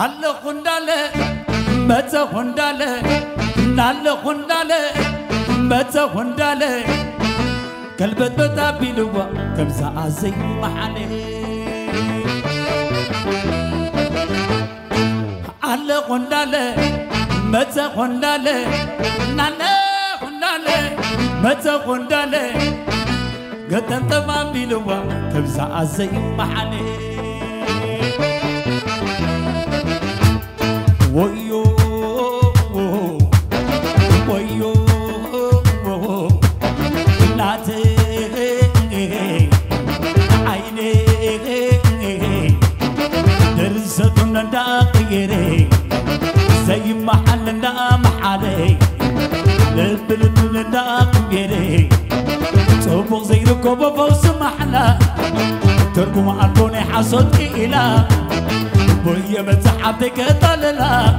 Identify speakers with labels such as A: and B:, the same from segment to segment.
A: الله خندالة متى خندالة نالله خندالة متى خندالة كلبت بتابيلوا كمزة عزي محلي الله خندالة متى خندالة نالله خندالة متى خندالة قدم تبابيلوا كمزة عزي محلي ويو ويو ناتي عيني درستنا داقيري زي محلنا محالي لبلدنا داقيري صوبو زي ركوب فوس محلا تركم عالبوني حصد إله ويا متحبتك طللا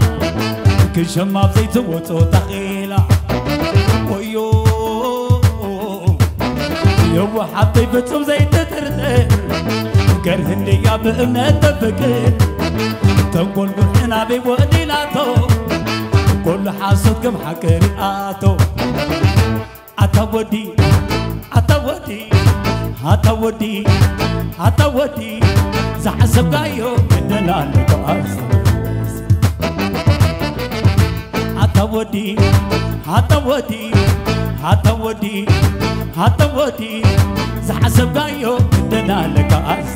A: كشماب زيت وتخيلا ويو يو حبي بتم زيت ترتي كرهني يا بأمنة تفكر تقول بحنا بودي لاتو كل حاسدكم حكري آتو أتودي أتودي أتودي أتودي زحسب قايو بدنا نقاس أتودي أتودي أتودي أتودي زحسب قايو بدنا نقاس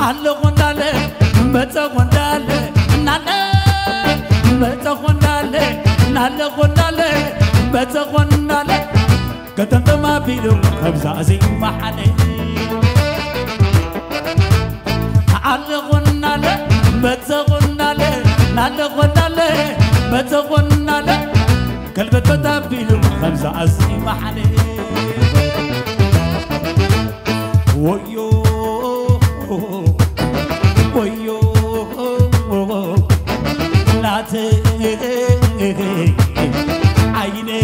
A: الله غندالة متى غندالة ناله متى غندالة ناله غندالة متى غندالة كتم ما بيلو خبزة زي محلي الله غندالة متى غندالة ناله غندالة متى غندالة كلبت متى بيلو خبزة زي محلي ويو ويو ناتي عيني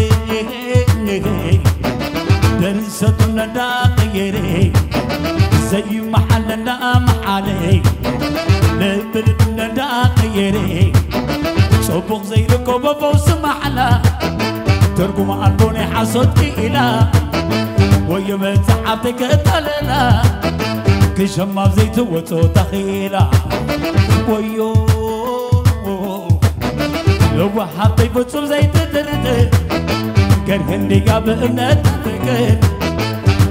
A: درستنا داقيري زي محلنا محالي لبلدنا داقيري صبغ زي ركوب فوس محلا تركم عالبوني حصد إله ويا متحبتك طللا كشماب زيت وتخيلا ويو لو حطي بتصل زيت ترتي كرهني يا بأمنة تفكر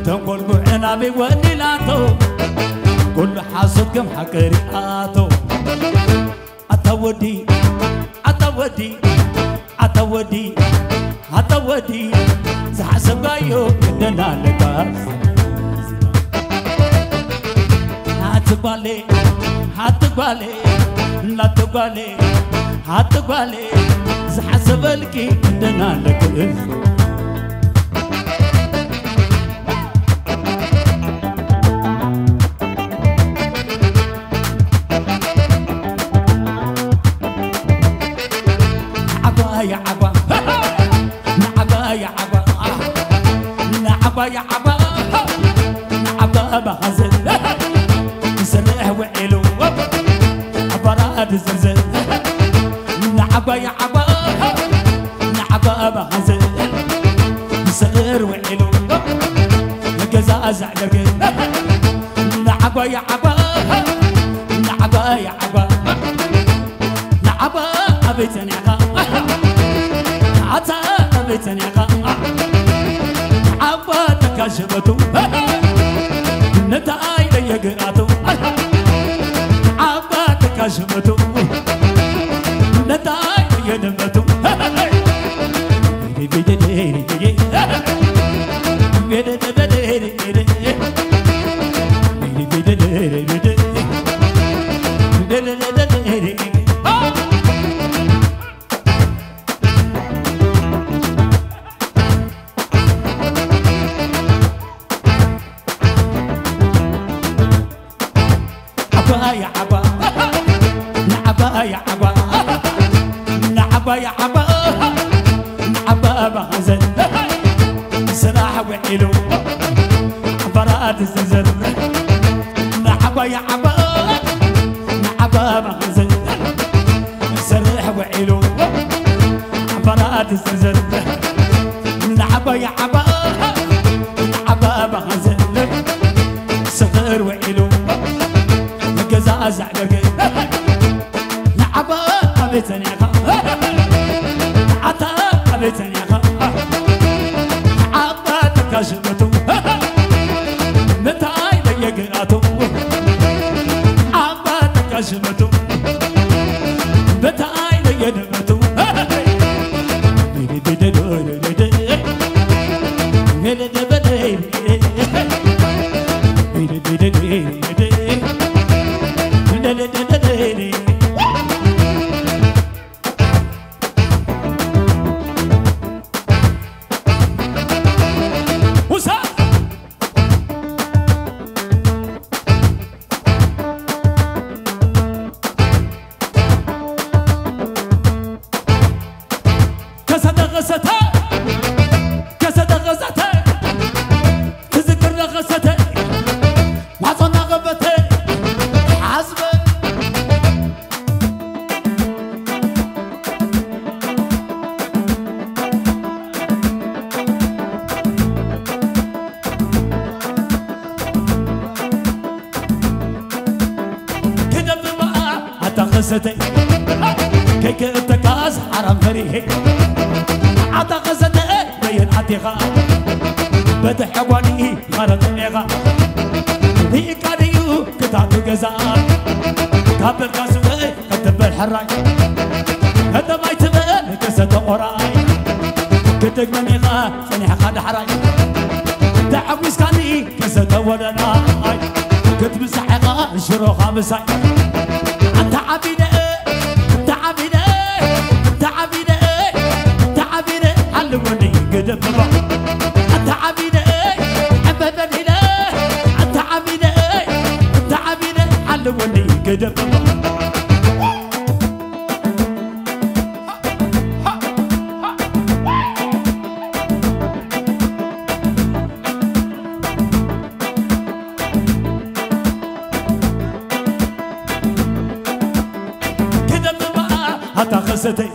A: تنقل بعنا بودي لاتو كل حاسدكم حكري آتو أتودي أتودي أتودي أتودي زحسب قايو بدنا نقاس هاتقبالي هاتقبالي لا تقبالي هاتقبالي زحسب لكي بدنا نقاس يا عبا نعبا يا عبا نعبا يا عبا نعبا بغزل سلح وعلو عبرات الزلزل نعبا يا عبا نعبا بغزل سلر وعلو قزا زعلك نعبا يا عبا نعبا يا عبا نعبا أبيتني عطا بيتني عباتك شبتو نتاي يقراتو عباتك شبتو نتاي يدمتو يا عبا عبا بغزل سلاح وعيلو براد الزنزل عبا يا عبا عبا بغزل سلاح وعيلو براد الزنزل عبا يا عبا عبا بغزل صغير وعيلو قزاز على عبا قبيتني عطا قبيتني عبا تكاشمتو متاي ليقراتو عبا تكاشمتو متاي ليقراتو غزتي كيك التكاز حرام فريهي عطا غزتي بين عتيقا بدح حواني خالد النيغا هي كاريو كتاب القزان كابل كاسوي كتب الحراي هذا ما يتبقى كسد قراي كتب منيغا سنح قاد حراي دعويس كاني كسد ولنا كتب سحقا شروخا مساي تعبينا تعبينا تعبينا تعبينا علموني قدم بابا تعبينا ابدا هنا تعبينا تعبينا علموني قدم بابا عطا غزتي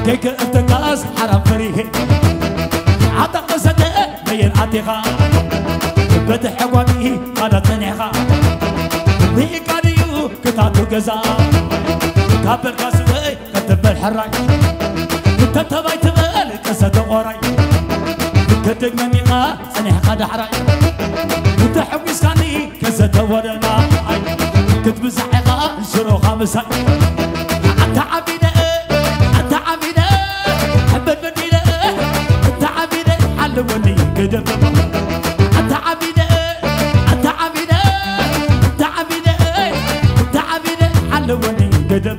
A: كيك التكاس حرام فريهي عطا غزتي بين عتيقا بدح حواني قادت نيغا هي كاريو كتاتو قزا كابر كاسوي كتب الحراي كتباي تبال كسد قراي كتب منيغا سنح قاد حراي كتحويس كاني كسد ولنا كتب زحيقا شروخا مساي تعبينا تعبينا حب المدينة تعبينا علموني قدم تعبينا تعبينا تعبينا تعبينا علموني قدم